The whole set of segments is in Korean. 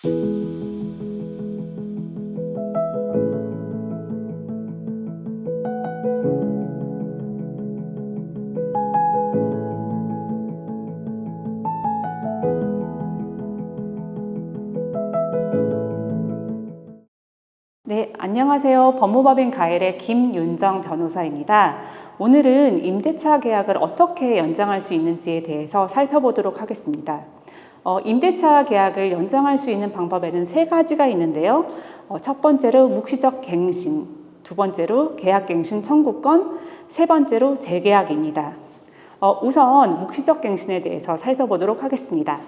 네, 안녕하세요. 법무법인 가일의 김윤정 변호사입니다. 오늘은 임대차 계약을 어떻게 연장할 수 있는지에 대해서 살펴보도록 하겠습니다. 임대차 계약을 연장할 수 있는 방법에는 세 가지가 있는데요. 첫 번째로 묵시적 갱신, 두 번째로 계약갱신 청구권, 세 번째로 재계약입니다. 우선 묵시적 갱신에 대해서 살펴보도록 하겠습니다.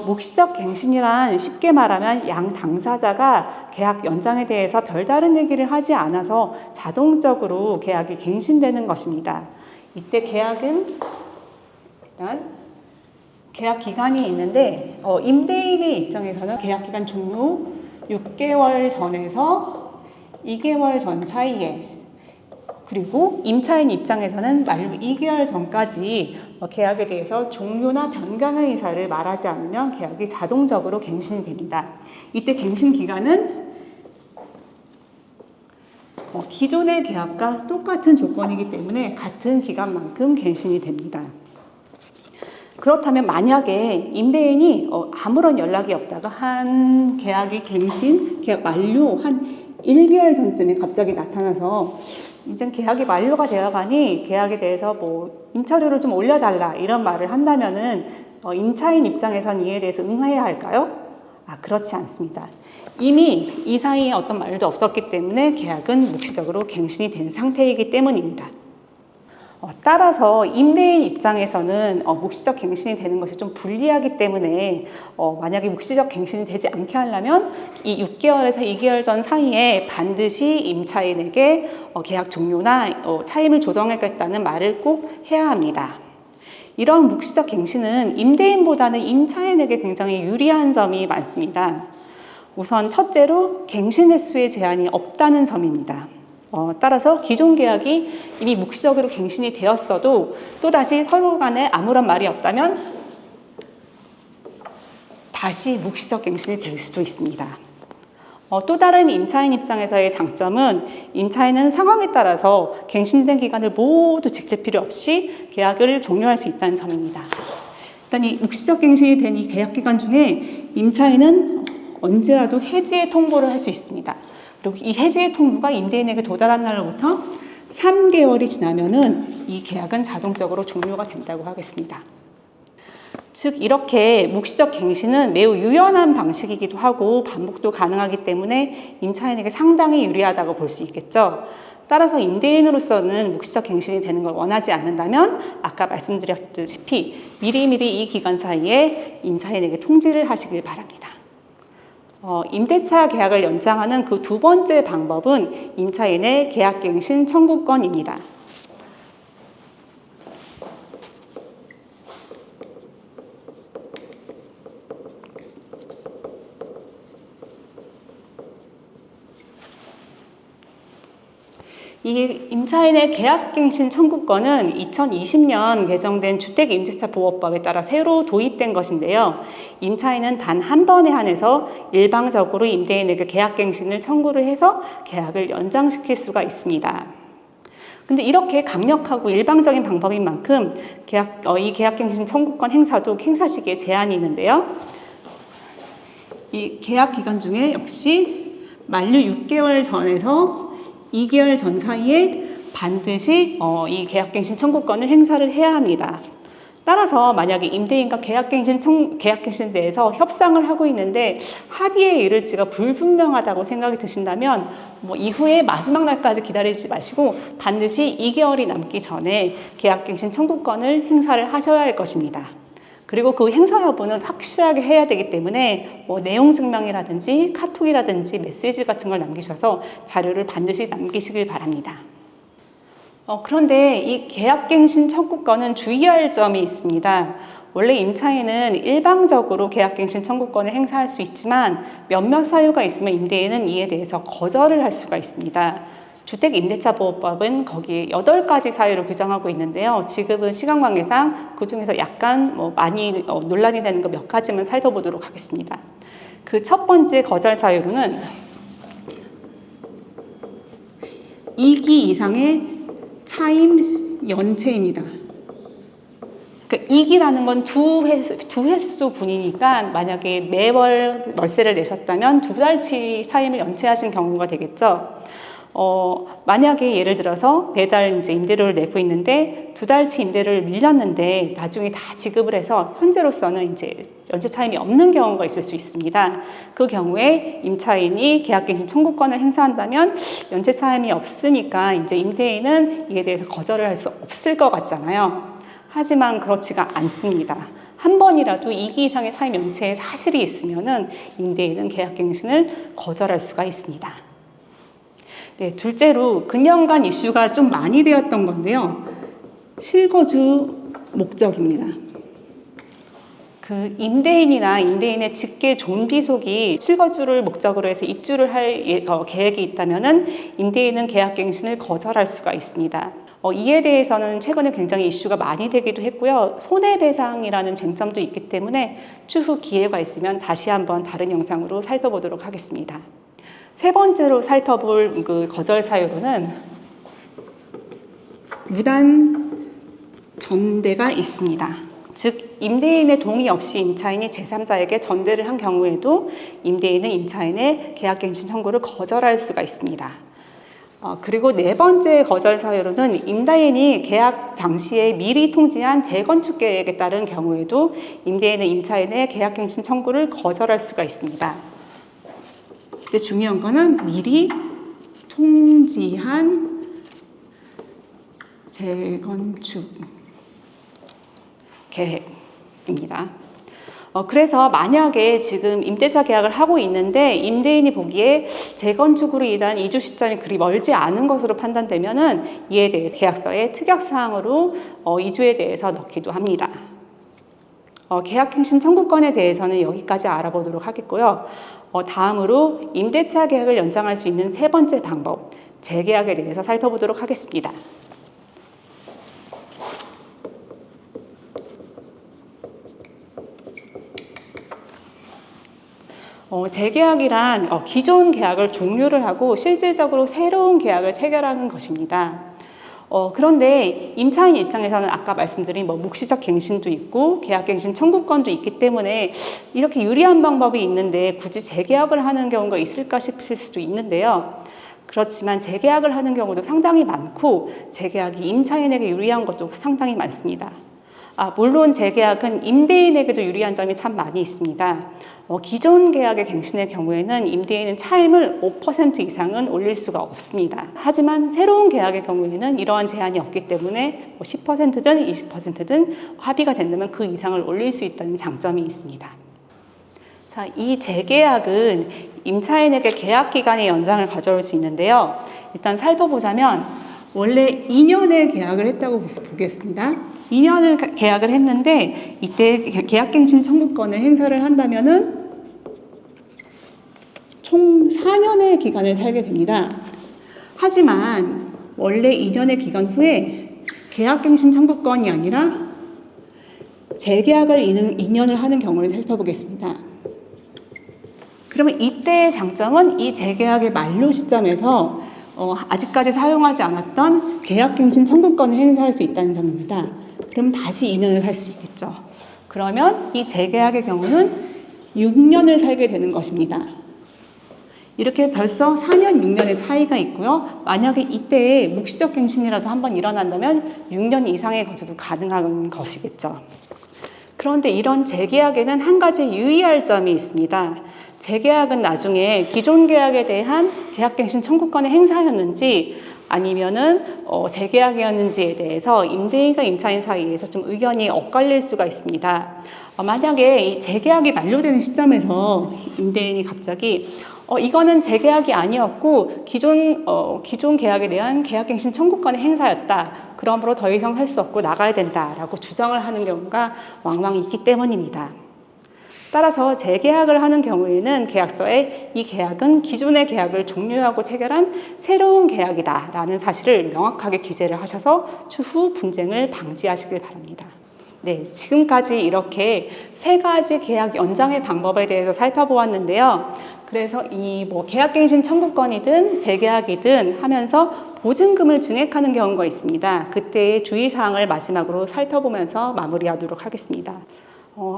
묵시적 갱신이란 쉽게 말하면 양 당사자가 계약 연장에 대해서 별다른 얘기를 하지 않아서 자동적으로 계약이 갱신되는 것입니다. 이때 계약은 일단 계약 기간이 있는데 임대인의 입장에서는 계약 기간 종료 6개월 전에서 2개월 전 사이에, 그리고 임차인 입장에서는 만료 2개월 전까지 계약에 대해서 종료나 변경의 의사를 말하지 않으면 계약이 자동적으로 갱신이 됩니다. 이때 갱신 기간은 기존의 계약과 똑같은 조건이기 때문에 같은 기간만큼 갱신이 됩니다. 그렇다면 만약에 임대인이 아무런 연락이 없다가 한 계약이 계약 만료 한 1개월 전쯤에 갑자기 나타나서 이제 계약이 만료가 되어가니 계약에 대해서 임차료를 좀 올려달라 이런 말을 한다면은 임차인 입장에선 이에 대해서 응해야 할까요? 그렇지 않습니다. 이미 이 사이에 어떤 말도 없었기 때문에 계약은 묵시적으로 갱신이 된 상태이기 때문입니다. 따라서 임대인 입장에서는 묵시적 갱신이 되는 것이 좀 불리하기 때문에 만약에 묵시적 갱신이 되지 않게 하려면 이 6개월에서 2개월 전 사이에 반드시 임차인에게 계약 종료나 차임을 조정하겠다는 말을 꼭 해야 합니다. 이런 묵시적 갱신은 임대인보다는 임차인에게 굉장히 유리한 점이 많습니다. 우선 첫째로 갱신 횟수의 제한이 없다는 점입니다. 따라서 기존 계약이 이미 묵시적으로 갱신이 되었어도 또다시 서로 간에 아무런 말이 없다면 다시 묵시적 갱신이 될 수도 있습니다. 또 다른 임차인 입장에서의 장점은 임차인은 상황에 따라서 갱신된 기간을 모두 지킬 필요 없이 계약을 종료할 수 있다는 점입니다. 일단 이 묵시적 갱신이 된 이 계약 기간 중에 임차인은 언제라도 해지의 통보를 할 수 있습니다. 그리고 이 해지의 통보가 임대인에게 도달한 날로부터 3개월이 지나면은 이 계약은 자동적으로 종료가 된다고 하겠습니다. 즉 이렇게 묵시적 갱신은 매우 유연한 방식이기도 하고 반복도 가능하기 때문에 임차인에게 상당히 유리하다고 볼 수 있겠죠. 따라서 임대인으로서는 묵시적 갱신이 되는 걸 원하지 않는다면 아까 말씀드렸듯이 미리미리 이 기간 사이에 임차인에게 통지를 하시길 바랍니다. 임대차 계약을 연장하는 그 두 번째 방법은 임차인의 계약갱신 청구권입니다. 이 임차인의 계약갱신 청구권은 2020년 개정된 주택임대차보호법에 따라 새로 도입된 것인데요. 임차인은 단 한 번에 한해서 일방적으로 임대인에게 계약갱신을 청구를 해서 계약을 연장시킬 수가 있습니다. 근데 이렇게 강력하고 일방적인 방법인 만큼 이 계약갱신 청구권 행사도 행사 시기에 제한이 있는데요. 이 계약 기간 중에 역시 만료 6개월 전에서 2개월 전 사이에 반드시 이 계약갱신 청구권을 행사를 해야 합니다. 따라서 만약에 임대인과 계약갱신에 대해서 협상을 하고 있는데 합의에 이를지가 불분명하다고 생각이 드신다면 이후에 마지막 날까지 기다리지 마시고 반드시 2개월이 남기 전에 계약갱신 청구권을 행사를 하셔야 할 것입니다. 그리고 그 행사 여부는 확실하게 해야 되기 때문에 내용 증명이라든지 카톡이라든지 메시지 같은 걸 남기셔서 자료를 반드시 남기시길 바랍니다. 그런데 이 계약갱신 청구권은 주의할 점이 있습니다. 원래 임차인은 일방적으로 계약갱신 청구권을 행사할 수 있지만 몇몇 사유가 있으면 임대인은 이에 대해서 거절을 할 수가 있습니다. 주택임대차보호법은 거기에 8가지 사유를 규정하고 있는데요. 지금은 시간 관계상 그 중에서 약간 많이 논란이 되는 거 몇 가지만 살펴보도록 하겠습니다. 그 첫 번째 거절 사유로는 2기 이상의 차임 연체입니다. 그러니까 2기라는 건 두 횟수 분이니까 만약에 매월 월세를 내셨다면 2달치 차임을 연체하신 경우가 되겠죠. 만약에 예를 들어서 매달 이제 임대료를 내고 있는데 2달치 임대료를 밀렸는데 나중에 다 지급을 해서 현재로서는 이제 연체 차임이 없는 경우가 있을 수 있습니다. 그 경우에 임차인이 계약갱신 청구권을 행사한다면 연체 차임이 없으니까 이제 임대인은 이에 대해서 거절을 할 수 없을 것 같잖아요. 하지만 그렇지가 않습니다. 한 번이라도 2기 이상의 차임 연체의 사실이 있으면은 임대인은 계약갱신을 거절할 수가 있습니다. 네, 둘째로 근년간 이슈가 좀 많이 되었던 건데요. 실거주 목적입니다. 그 임대인이나 임대인의 직계 존비속이 실거주를 목적으로 해서 입주를 할 계획이 있다면은 임대인은 계약갱신을 거절할 수가 있습니다. 이에 대해서는 최근에 굉장히 이슈가 많이 되기도 했고요. 손해배상이라는 쟁점도 있기 때문에 추후 기회가 있으면 다시 한번 다른 영상으로 살펴보도록 하겠습니다. 세 번째로 살펴볼 그 거절 사유로는 무단 전대가 있습니다. 즉 임대인의 동의 없이 임차인이 제3자에게 전대를 한 경우에도 임대인은 임차인의 계약갱신 청구를 거절할 수가 있습니다. 그리고 네 번째 거절 사유로는 임대인이 계약 당시에 미리 통지한 재건축 계획에 따른 경우에도 임대인은 임차인의 계약갱신 청구를 거절할 수가 있습니다. 근데 중요한 거는 미리 통지한 재건축 계획입니다. 그래서 만약에 지금 임대차 계약을 하고 있는데 임대인이 보기에 재건축으로 인한 이주 시점이 그리 멀지 않은 것으로 판단되면은 이에 대해서 계약서에 특약사항으로 이주에 대해서 넣기도 합니다. 계약갱신 청구권에 대해서는 여기까지 알아보도록 하겠고요. 다음으로 임대차 계약을 연장할 수 있는 세 번째 방법, 재계약에 대해서 살펴보도록 하겠습니다. 재계약이란 기존 계약을 종료를 하고 실질적으로 새로운 계약을 체결하는 것입니다. 그런데 임차인 입장에서는 아까 말씀드린 묵시적 갱신도 있고 계약갱신 청구권도 있기 때문에 이렇게 유리한 방법이 있는데 굳이 재계약을 하는 경우가 있을까 싶을 수도 있는데요. 그렇지만 재계약을 하는 경우도 상당히 많고 재계약이 임차인에게 유리한 것도 상당히 많습니다. 물론 재계약은 임대인에게도 유리한 점이 참 많이 있습니다. 기존 계약의 갱신의 경우에는 임대인은 차임을 5% 이상은 올릴 수가 없습니다. 하지만 새로운 계약의 경우에는 이러한 제한이 없기 때문에 10%든 20%든 합의가 된다면 그 이상을 올릴 수 있다는 장점이 있습니다. 자, 이 재계약은 임차인에게 계약 기간의 연장을 가져올 수 있는데요. 일단 살펴보자면 원래 2년의 계약을 했다고 보겠습니다. 2년을 계약을 했는데 이때 계약갱신 청구권을 행사를 한다면은 총 4년의 기간을 살게 됩니다. 하지만 원래 2년의 기간 후에 계약갱신 청구권이 아니라 재계약을 2년을 하는 경우를 살펴보겠습니다. 그러면 이때의 장점은 이 재계약의 만료 시점에서 아직까지 사용하지 않았던 계약갱신 청구권을 행사할 수 있다는 점입니다. 그럼 다시 2년을 살 수 있겠죠. 그러면 이 재계약의 경우는 6년을 살게 되는 것입니다. 이렇게 벌써 4년, 6년의 차이가 있고요. 만약에 이때에 묵시적 갱신이라도 한번 일어난다면 6년 이상의 거주도 가능한 것이겠죠. 그런데 이런 재계약에는 한 가지 유의할 점이 있습니다. 재계약은 나중에 기존 계약에 대한 계약갱신 청구권의 행사였는지 아니면은 재계약이었는지에 대해서 임대인과 임차인 사이에서 좀 의견이 엇갈릴 수가 있습니다. 만약에 이 재계약이 만료되는 시점에서 임대인이 갑자기 이거는 재계약이 아니었고 기존 계약에 대한 계약갱신 청구권의 행사였다. 그러므로 더 이상 살 수 없고 나가야 된다라고 주장을 하는 경우가 왕왕 있기 때문입니다. 따라서 재계약을 하는 경우에는 계약서에 이 계약은 기존의 계약을 종료하고 체결한 새로운 계약이다라는 사실을 명확하게 기재를 하셔서 추후 분쟁을 방지하시길 바랍니다. 네, 지금까지 이렇게 세 가지 계약 연장의 방법에 대해서 살펴보았는데요. 그래서 이 계약갱신 청구권이든 재계약이든 하면서 보증금을 증액하는 경우가 있습니다. 그때의 주의사항을 마지막으로 살펴보면서 마무리하도록 하겠습니다.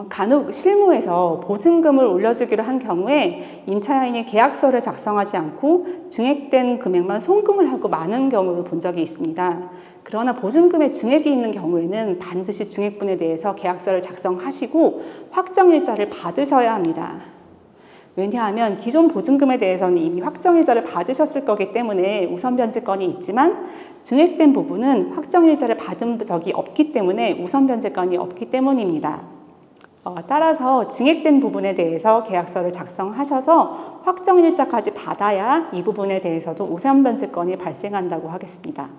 간혹 실무에서 보증금을 올려주기로 한 경우에 임차인이 계약서를 작성하지 않고 증액된 금액만 송금을 하고 마는 경우를 본 적이 있습니다. 그러나 보증금의 증액이 있는 경우에는 반드시 증액분에 대해서 계약서를 작성하시고 확정일자를 받으셔야 합니다. 왜냐하면 기존 보증금에 대해서는 이미 확정일자를 받으셨을 거기 때문에 우선 변제권이 있지만 증액된 부분은 확정일자를 받은 적이 없기 때문에 우선 변제권이 없기 때문입니다. 따라서 증액된 부분에 대해서 계약서를 작성하셔서 확정일자까지 받아야 이 부분에 대해서도 우선 변제권이 발생한다고 하겠습니다.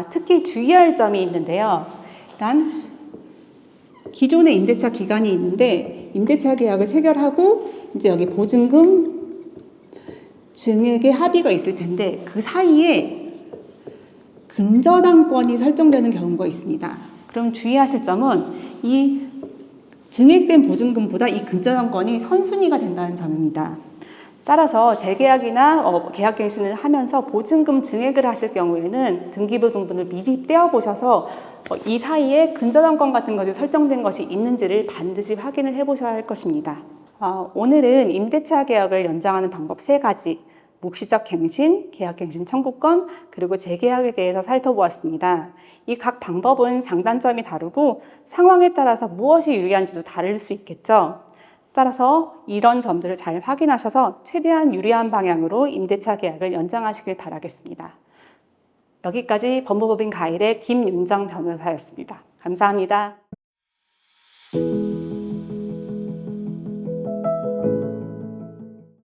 특히 주의할 점이 있는데요. 일단 기존의 임대차 기간이 있는데 임대차 계약을 체결하고 이제 여기 보증금 증액의 합의가 있을 텐데 그 사이에 근저당권이 설정되는 경우가 있습니다. 그럼 주의하실 점은 이 증액된 보증금보다 이 근저당권이 선순위가 된다는 점입니다. 따라서 재계약이나 계약갱신을 하면서 보증금 증액을 하실 경우에는 등기부등본을 미리 떼어보셔서 이 사이에 근저당권 같은 것이 설정된 것이 있는지를 반드시 확인을 해보셔야 할 것입니다. 오늘은 임대차 계약을 연장하는 방법 3가지, 묵시적 갱신, 계약갱신 청구권, 그리고 재계약에 대해서 살펴보았습니다. 이 각 방법은 장단점이 다르고 상황에 따라서 무엇이 유리한지도 다를 수 있겠죠. 따라서 이런 점들을 잘 확인하셔서 최대한 유리한 방향으로 임대차 계약을 연장하시길 바라겠습니다. 여기까지 법무법인 가일의 김윤정 변호사였습니다. 감사합니다.